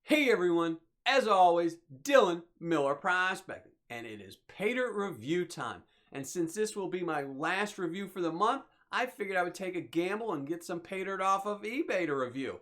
Hey everyone, as always, Dylan Miller Prospecting, and it is Paydirt review time. And since this will be my last review for the month, I figured I would take a gamble and get some Paydirt off of eBay to review.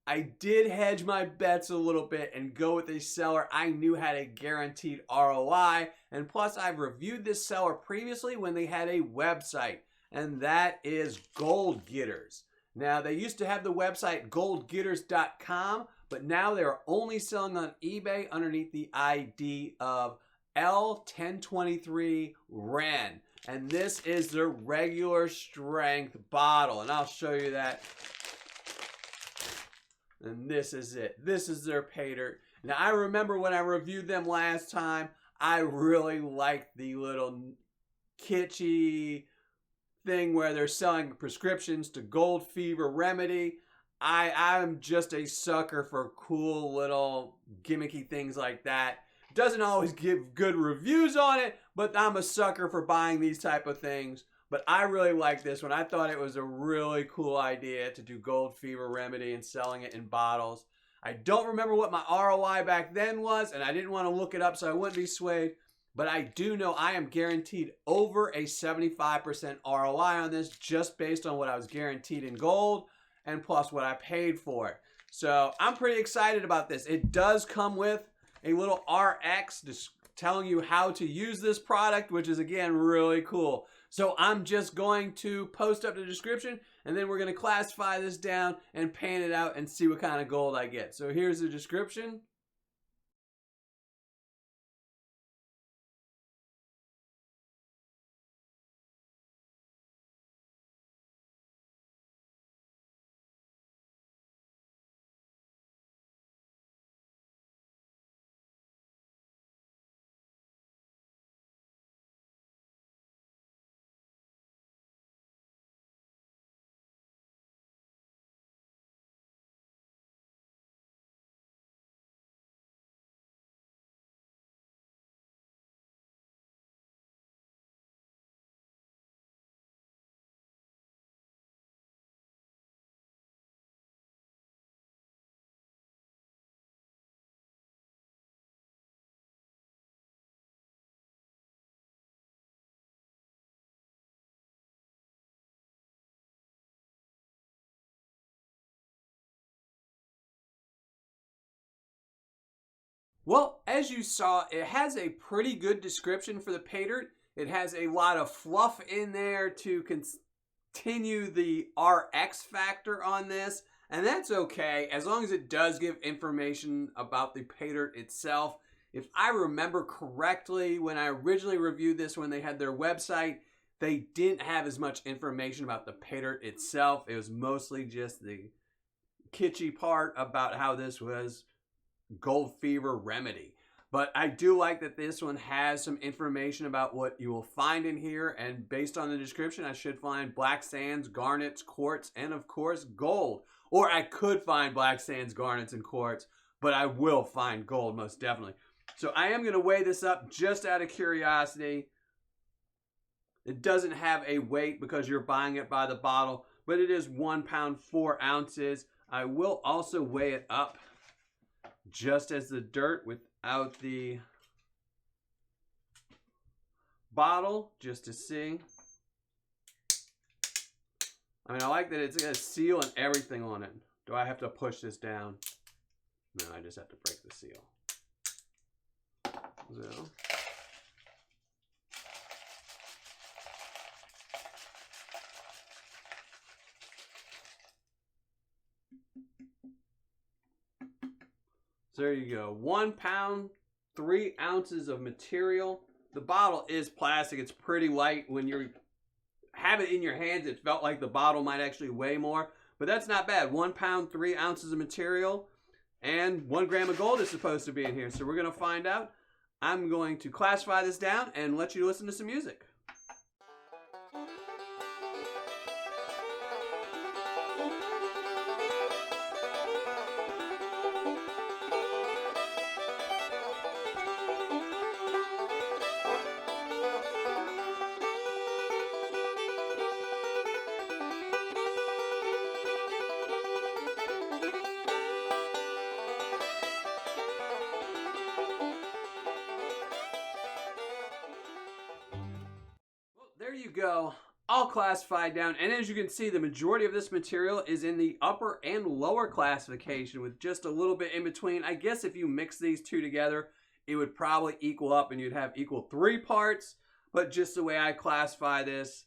I did hedge my bets a little bit and go with a seller I knew had a guaranteed ROI, and plus I've reviewed this seller previously when they had a website, and that is Gold Gitters. Now, they used to have the website goldgitters.com, but now they're only selling on eBay underneath the ID of L1023wren. And this is their regular strength bottle. And I'll show you that. And this is it. This is their Paydirt. Now, I remember when I reviewed them last time, I really liked the little kitschy thing where they're selling prescriptions to gold fever remedy. I'm just a sucker for cool little gimmicky things like that. Doesn't always give good reviews on it, but I'm a sucker for buying these type of things. But I really like this one. I thought it was a really cool idea to do gold fever remedy and selling it in bottles. I don't remember what my ROI back then was, and I didn't want to look it up so I wouldn't be swayed. But I do know I am guaranteed over a 75% ROI on this just based on what I was guaranteed in gold and plus what I paid for it. So I'm pretty excited about this. It does come with a little RX just telling you how to use this product, which is, again, really cool. So I'm just going to post up the description, and then we're going to classify this down and pan it out and see what kind of gold I get. So here's the description. Well, as you saw, it has a pretty good description for the Paydirt. It has a lot of fluff in there to continue the RX factor on this, and that's okay as long as it does give information about the Paydirt itself. If I remember correctly, when I originally reviewed this when they had their website, they didn't have as much information about the Paydirt itself. It was mostly just the kitschy part about how this was gold fever remedy. But I do like that this one has some information about what you will find in here, and based on the description I should find black sands, garnets, quartz, and of course gold. Or I could find black sands, garnets, and quartz, but I will find gold most definitely. So I am going to weigh this up just out of curiosity. It doesn't have a weight because you're buying it by the bottle, but it is 1 pound 4 ounces. I will also weigh it up just as the dirt without the bottle, just to see. I mean, I like that it's got a seal and everything on it. Do I have to push this down? No, I just have to break the seal. So there you go. 1 pound, 3 ounces of material. The bottle is plastic. It's pretty light. When you have it in your hands, it felt like the bottle might actually weigh more. But that's not bad. 1 pound, 3 ounces of material. And 1 gram of gold is supposed to be in here. So we're going to find out. I'm going to classify this down and let you listen to some music. go, all classified down. And as you can see, the majority of this material is in the upper and lower classification with just a little bit in between. I guess if you mix these two together, it would probably equal up and you'd have equal 3 parts. But just the way I classify this,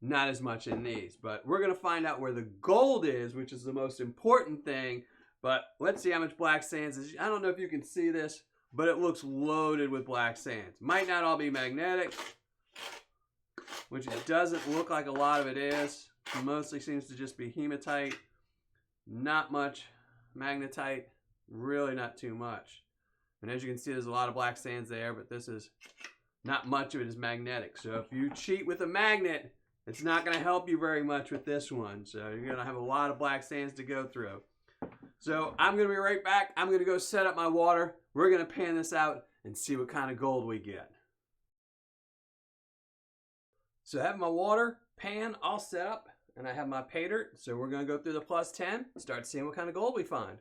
not as much in these. But we're going to find out where the gold is, which is the most important thing. But let's see how much black sands is. I don't know if you can see this, but it looks loaded with black sands. Might not all be magnetic, which it doesn't look like a lot of it is. It mostly seems to just be hematite. Not much magnetite. Really not too much. And as you can see, there's a lot of black sands there, but this is not much of it is magnetic. So if you cheat with a magnet, it's not going to help you very much with this one. So you're going to have a lot of black sands to go through. So I'm going to be right back. I'm going to go set up my water. We're going to pan this out and see what kind of gold we get. So I have my water pan all set up and I have my Paydirt. So we're going to go through the plus 10, start seeing what kind of gold we find.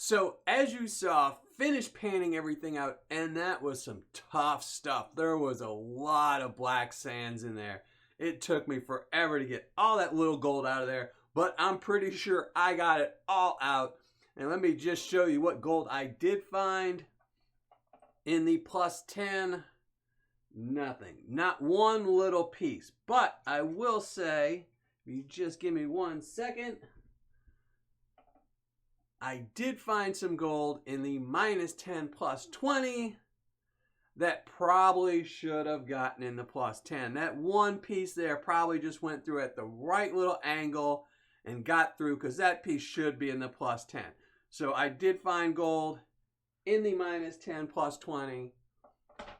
So as you saw, finished painting everything out, and that was some tough stuff. There was a lot of black sands in there. It took me forever to get all that little gold out of there, but I'm pretty sure I got it all out. And let me just show you what gold I did find. In the plus 10, nothing. Not one little piece. But I will say, if you just give me 1 second, I did find some gold in the minus 10 plus 20 that probably should have gotten in the plus 10. That one piece there probably just went through at the right little angle and got through, because that piece should be in the plus 10. So I did find gold in the minus 10 plus 20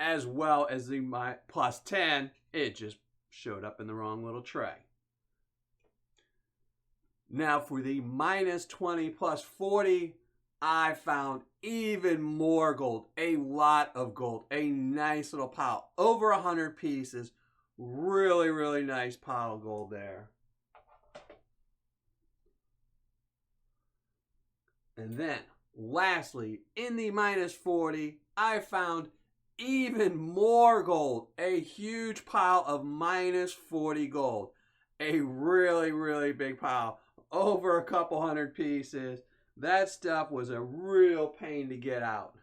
as well as the plus 10. It just showed up in the wrong little tray. Now for the minus 20 plus 40, I found even more gold. A lot of gold. A nice little pile. Over 100 pieces. Really, really nice pile of gold there. And then, lastly, in the minus 40, I found even more gold. A huge pile of minus 40 gold. A really, really big pile. Over a couple hundred pieces. That stuff was a real pain to get out.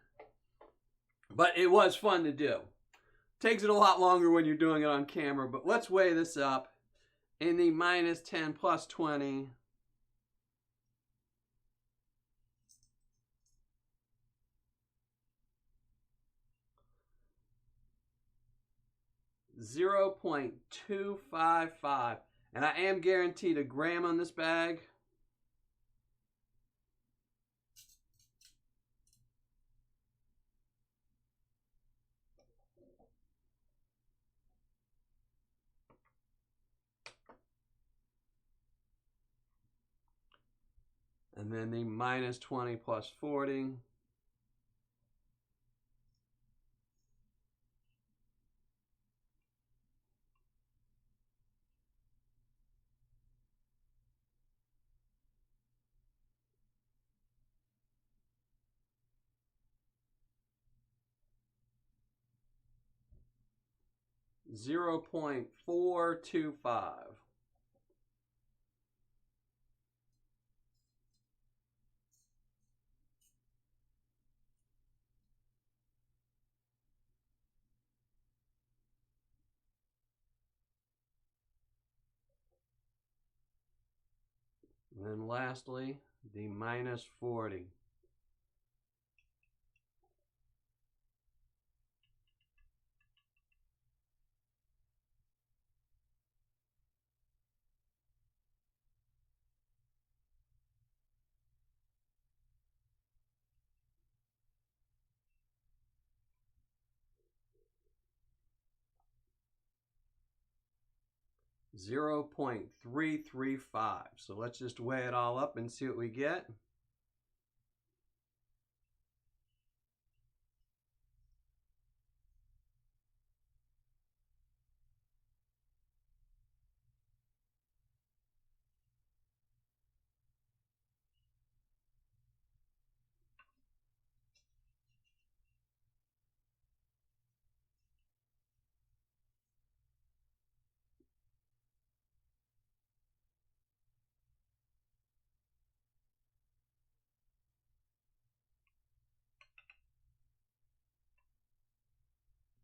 But it was fun to do. Takes it a lot longer when you're doing it on camera, but let's weigh this up. In the minus 10 plus 20, 0.255. And I am guaranteed a gram on this bag. And then the minus 20 plus 40. 0.425. And then lastly, the minus 40. .335. So let's just weigh it all up and see what we get.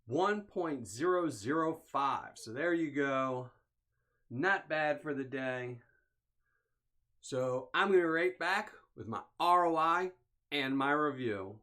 .005. So there you go. Not bad for the day. So I'm going to rate back with my ROI and my review.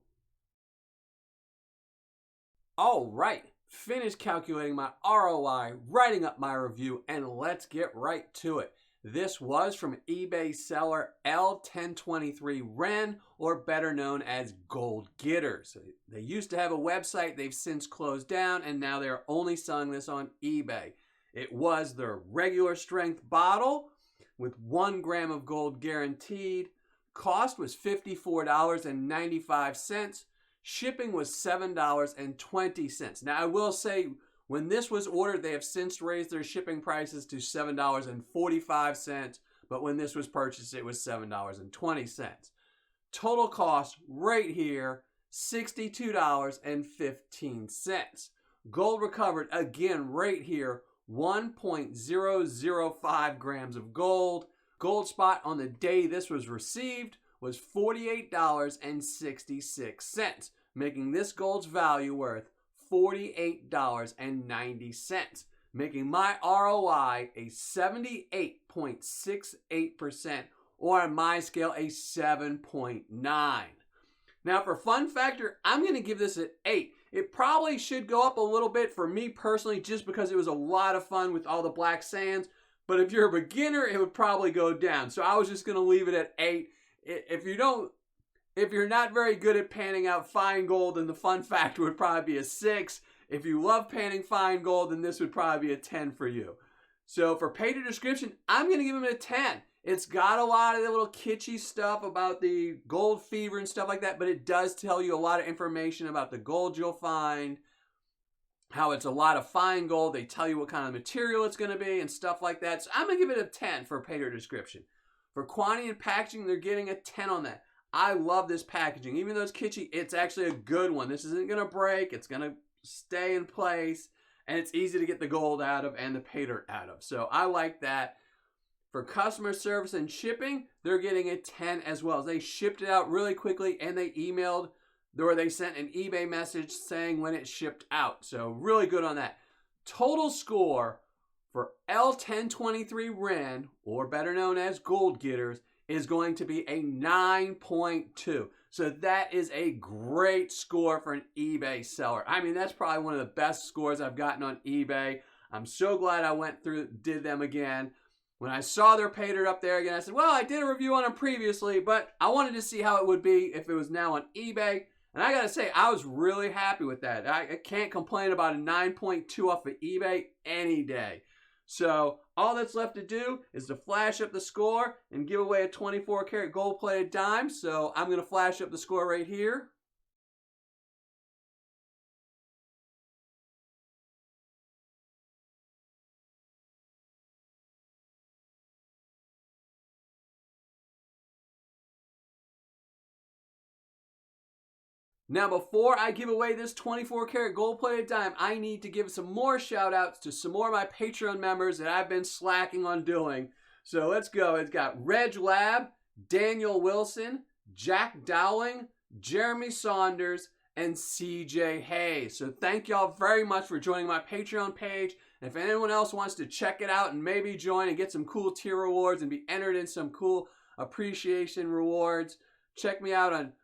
All right, finished calculating my ROI, writing up my review, and let's get right to it. This was from eBay seller L1023wren, or better known as Gold Gitters. They used to have a website, they've since closed down, and now they're only selling this on eBay. It was their regular strength bottle with 1 gram of gold guaranteed. Cost was $54.95. Shipping was $7.20. Now I will say, when this was ordered, they have since raised their shipping prices to $7.45, but when this was purchased, it was $7.20. Total cost right here, $62.15. Gold recovered again right here, 1.005 grams of gold. Gold spot on the day this was received was $48.66, making this gold's value worth $48.90, making my ROI a 78.68%, or on my scale, a 7.9. Now for fun factor, I'm going to give this an 8. It probably should go up a little bit for me personally, just because it was a lot of fun with all the black sands. But if you're a beginner, it would probably go down. So I was just going to leave it at 8. If you're not very good at panning out fine gold, then the fun factor would probably be a 6. If you love panning fine gold, then this would probably be a 10 for you. So for Paydirt description, I'm going to give him a 10. It's got a lot of the little kitschy stuff about the gold fever and stuff like that, but it does tell you a lot of information about the gold you'll find, how it's a lot of fine gold. They tell you what kind of material it's going to be and stuff like that. So I'm going to give it a 10 for Paydirt description. For quantity and packaging, they're getting a 10 on that. I love this packaging. Even though it's kitschy, it's actually a good one. This isn't going to break. It's going to stay in place, and it's easy to get the gold out of and the Paydirt out of. So I like that. For customer service and shipping, they're getting a 10 as well. They shipped it out really quickly, and they emailed, or they sent an eBay message saying when it shipped out. So really good on that. Total score for L1023wren, or better known as Gold Gitters, is going to be a 9.2. So that is a great score for an eBay seller. I mean, that's probably one of the best scores I've gotten on eBay. I'm so glad I went through, did them again. When I saw their Paydirt up there again, I said, well, I did a review on them previously, but I wanted to see how it would be if it was now on eBay. And I got to say, I was really happy with that. I can't complain about a 9.2 off of eBay any day. So all that's left to do is to flash up the score and give away a 24 karat gold plated dime. So I'm going to flash up the score right here. Now, before I give away this 24 karat gold plated dime, I need to give some more shout outs to some more of my Patreon members that I've been slacking on doing. So let's go. It's got Reg Lab, Daniel Wilson, Jack Dowling, Jeremy Saunders, and CJ Hayes. So thank y'all very much for joining my Patreon page. And if anyone else wants to check it out and maybe join and get some cool tier rewards and be entered in some cool appreciation rewards, check me out on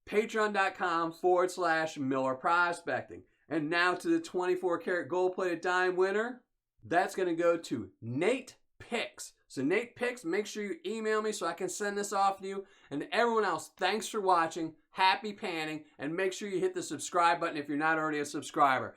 patreon.com/Miller Prospecting. And now to the 24 karat gold plated dime winner. That's going to go to Nate Picks. So Nate Picks, make sure you email me so I can send this off to you. And to everyone else, thanks for watching. Happy panning. And make sure you hit the subscribe button if you're not already a subscriber.